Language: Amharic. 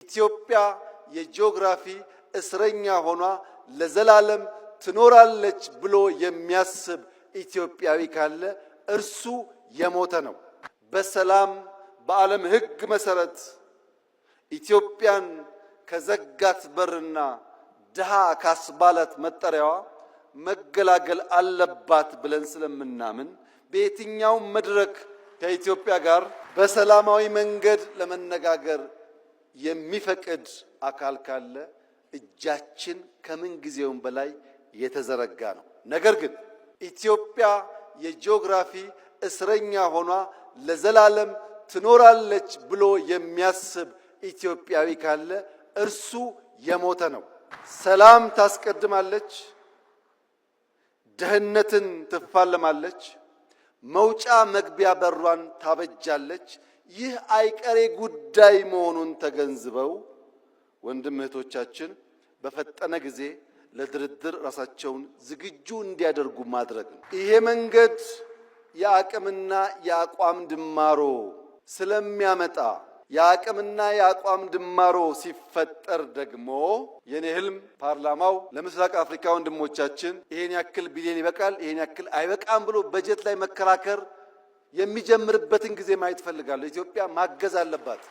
ኢትዮጵያ የጂኦግራፊ እስረኛ ሆኗ ለዘላለም ትኖራለች ብሎ የሚያስብ ኢትዮጵያዊ ካለ እርሱ የሞተ ነው። በሰላም በዓለም ሕግ መሰረት ኢትዮጵያን ከዘጋት በርና ድሃ ካስባላት መጠሪያዋ መገላገል አለባት ብለን ስለምናምን በየትኛው መድረክ ከኢትዮጵያ ጋር በሰላማዊ መንገድ ለመነጋገር የሚፈቅድ አካል ካለ እጃችን ከምን ጊዜውም በላይ የተዘረጋ ነው። ነገር ግን ኢትዮጵያ የጂኦግራፊ እስረኛ ሆኗ ለዘላለም ትኖራለች ብሎ የሚያስብ ኢትዮጵያዊ ካለ እርሱ የሞተ ነው። ሰላም ታስቀድማለች፣ ድህነትን ትፋለማለች፣ መውጫ መግቢያ በሯን ታበጃለች። ይህ አይቀሬ ጉዳይ መሆኑን ተገንዝበው ወንድም እህቶቻችን በፈጠነ ጊዜ ለድርድር ራሳቸውን ዝግጁ እንዲያደርጉ ማድረግ ነው። ይሄ መንገድ የአቅምና የአቋም ድማሮ ስለሚያመጣ የአቅምና የአቋም ድማሮ ሲፈጠር ደግሞ የኔ ህልም ፓርላማው ለምስራቅ አፍሪካ ወንድሞቻችን ይሄን ያክል ቢሊዮን ይበቃል፣ ይሄን ያክል አይበቃም ብሎ በጀት ላይ መከራከር የሚጀምርበትን ጊዜ ማየት ፈልጋለሁ። ኢትዮጵያ ማገዝ አለባት።